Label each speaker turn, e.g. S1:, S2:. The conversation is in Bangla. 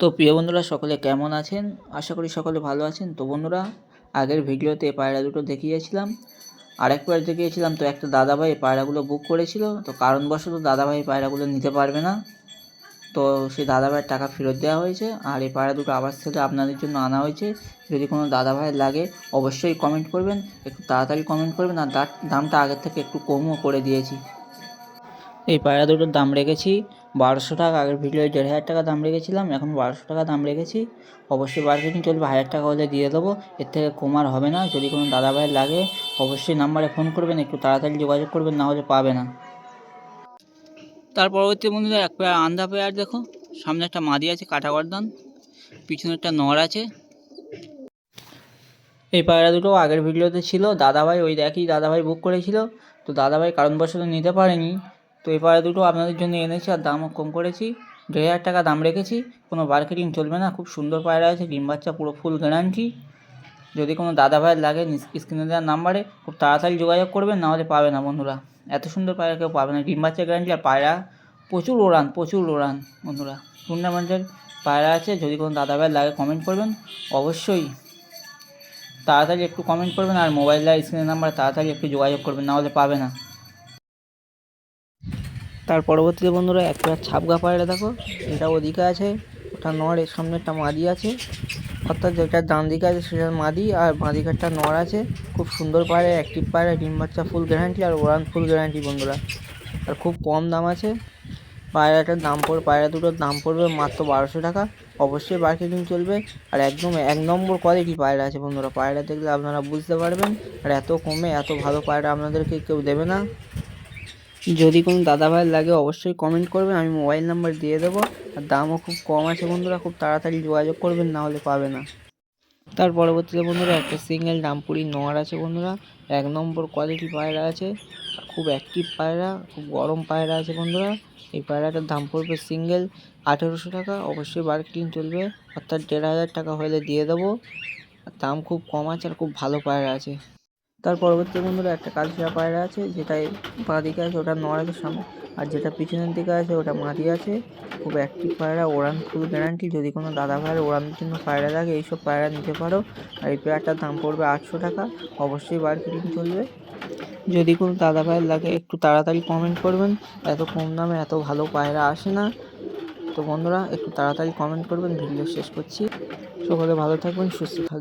S1: তো প্রিয় বন্ধুরা সকলে কেমন আছেন? আশা করি সকলে ভালো আছেন। তো বন্ধুরা, আগের ভিডিওতে পায়রা দুটো দেখিয়েছিলাম, আরেকবার দেখিয়েছিলাম। তো একটা দাদাভাই পায়রাগুলো বুক করেছিল, তো কারণবশত দাদাভাই পায়রাগুলো নিতে পারবে না। তো সেই দাদাভাইয়ের টাকা ফেরত দেওয়া হয়েছে, আর এই পায়রা দুটো আবার থেকে আপনাদের জন্য আনা হয়েছে। যদি কোনো দাদাভাইয়ের লাগে অবশ্যই কমেন্ট করবেন, একটু তাড়াতাড়ি কমেন্ট করবেন। আর দামটা আগের থেকে একটু কমও করে দিয়েছি। এই পায়রা দুটোর দাম রেখেছি 1200 টাকা। আগের ভিডিওয় 1500 টাকা দাম রেখেছিলাম, এখন 1200 টাকা দাম রেখেছি। অবশ্যই বার্গেনিং চলবে, 1000 টাকা হলে দিয়ে দেবো, এর থেকে কম আর হবে না। যদি কোনো দাদাভাইয়ের লাগে অবশ্যই নাম্বারে ফোন করবেন, একটু তাড়াতাড়ি যোগাযোগ করবেন, না হলে পাবে না। তার পরবর্তী বন্ধুরা এক পেয়ার আন্ধা পেয়ার দেখো, সামনে একটা মাদি আছে কাটা গর্দান, পিছনে একটা নর আছে। এই পায়রা দুটো আগের ভিডিওতে ছিল, দাদাভাই ওই একই দাদাভাই বুক করেছিল, তো দাদাভাই কারণবশত নিতে পারেনি। তো এই পায়রা দুটো আপনাদের জন্য এনেছি, আর দামও কম করেছি, 1500 টাকা দাম রেখেছি। কোনো মার্কেটিং চলবে না, খুব সুন্দর পায়রা আছে, ডিম বাচ্চা পুরো ফুল গ্যারান্টি। যদি কোনো দাদাভাইয়ের লাগে স্ক্রিনে দেওয়ার নাম্বারে খুব তাড়াতাড়ি যোগাযোগ করবেন, না হলে পাবে না বন্ধুরা। এত সুন্দর পায়রা কেউ পাবে না, ডিম বাচ্চা গ্যারান্টি। আর পায়রা প্রচুর ওড়ান বন্ধুরা, টুর্নামেন্টের পায়রা আছে। যদি কোনো দাদাভাইয়ের লাগে কমেন্ট করবেন, অবশ্যই তাড়াতাড়ি একটু কমেন্ট করবেন, আর মোবাইল আর স্ক্রিনের নাম্বার তাড়াতাড়ি একটু যোগাযোগ করবেন, না হলে পাবে না। তার পরবর্তীতে বন্ধুরা একটা ছাপগা পায়রা দেখো, এটা ওদিকে আছে, ওটা নর, এর সামনে একটা মাদি আছে, অর্থাৎ যেটা ডান দিকে আছে সেটা মাদি, আর বাঁ দিকে একটা নর আছে। খুব সুন্দর পায়রা, অ্যাক্টিভ পায়রা, ডিম বাচ্চা ফুল গ্যারান্টি, আর ওড়ান ফুল গ্যারান্টি বন্ধুরা। আর খুব কম দাম আছে পায়রাটার দাম পায়রা দুটোর দাম পড়বে মাত্র 1200 টাকা। অবশ্যই মার্কেটিং চলবে, আর একদম 1 নম্বর কোয়ালিটি পায়রা আছে বন্ধুরা। পায়রা দেখলে আপনারা বুঝতে পারবেন, আর এত কমে এত ভালো পায়রা আপনাদেরকে কেউ দেবে না। যদি কোনো দাদাভাইয়ের লাগে অবশ্যই কমেন্ট করবেন, আমি মোবাইল নাম্বার দিয়ে দেবো। আর দামও খুব কম আছে বন্ধুরা, খুব তাড়াতাড়ি যোগাযোগ করবেন, না হলে পাবে না। তার পরবর্তীতে বন্ধুরা একটা সিঙ্গেল ডামপুরি নর আছে বন্ধুরা, 1 নম্বর কোয়ালিটি পায়রা আছে, খুব অ্যাক্টিভ পায়রা, খুব গরম পায়রা আছে বন্ধুরা। এই পায়রাটার দাম পড়বে সিঙ্গেল 1800 টাকা। অবশ্যই মার্কেটিং চলবে, অর্থাৎ 1500 টাকা হলে দিয়ে দেবো। দাম খুব কম আছে, আর খুব ভালো পায়রা আছে। তার পরবর্তী বন্ধুরা একটা কালচিরা পায়রা আছে, যেটা বাঁ দিকে আছে ওটা নর আছে সামনে, আর যেটা পিছনের দিকে আছে ওটা মাদি আছে। খুব অ্যাক্টিভ পায়রা, ওড়ান ফুল গ্যারান্টি। যদি কোনো দাদা ভাইয়ের ওড়ানোর জন্য পায়রা লাগে এইসব পায়রা নিতে পারো। আর এই পেয়ারটার দাম পড়বে 800 টাকা। অবশ্যই মার্কেটিং চলবে। যদি কোনো দাদা ভাইয়ের লাগে একটু তাড়াতাড়ি কমেন্ট করবেন, এত কম দামে এত ভালো পায়রা আসে না। তো বন্ধুরা একটু তাড়াতাড়ি কমেন্ট করবেন, ভিডিও শেষ করছি। সকলে ভালো থাকবেন, সুস্থ থাকবেন।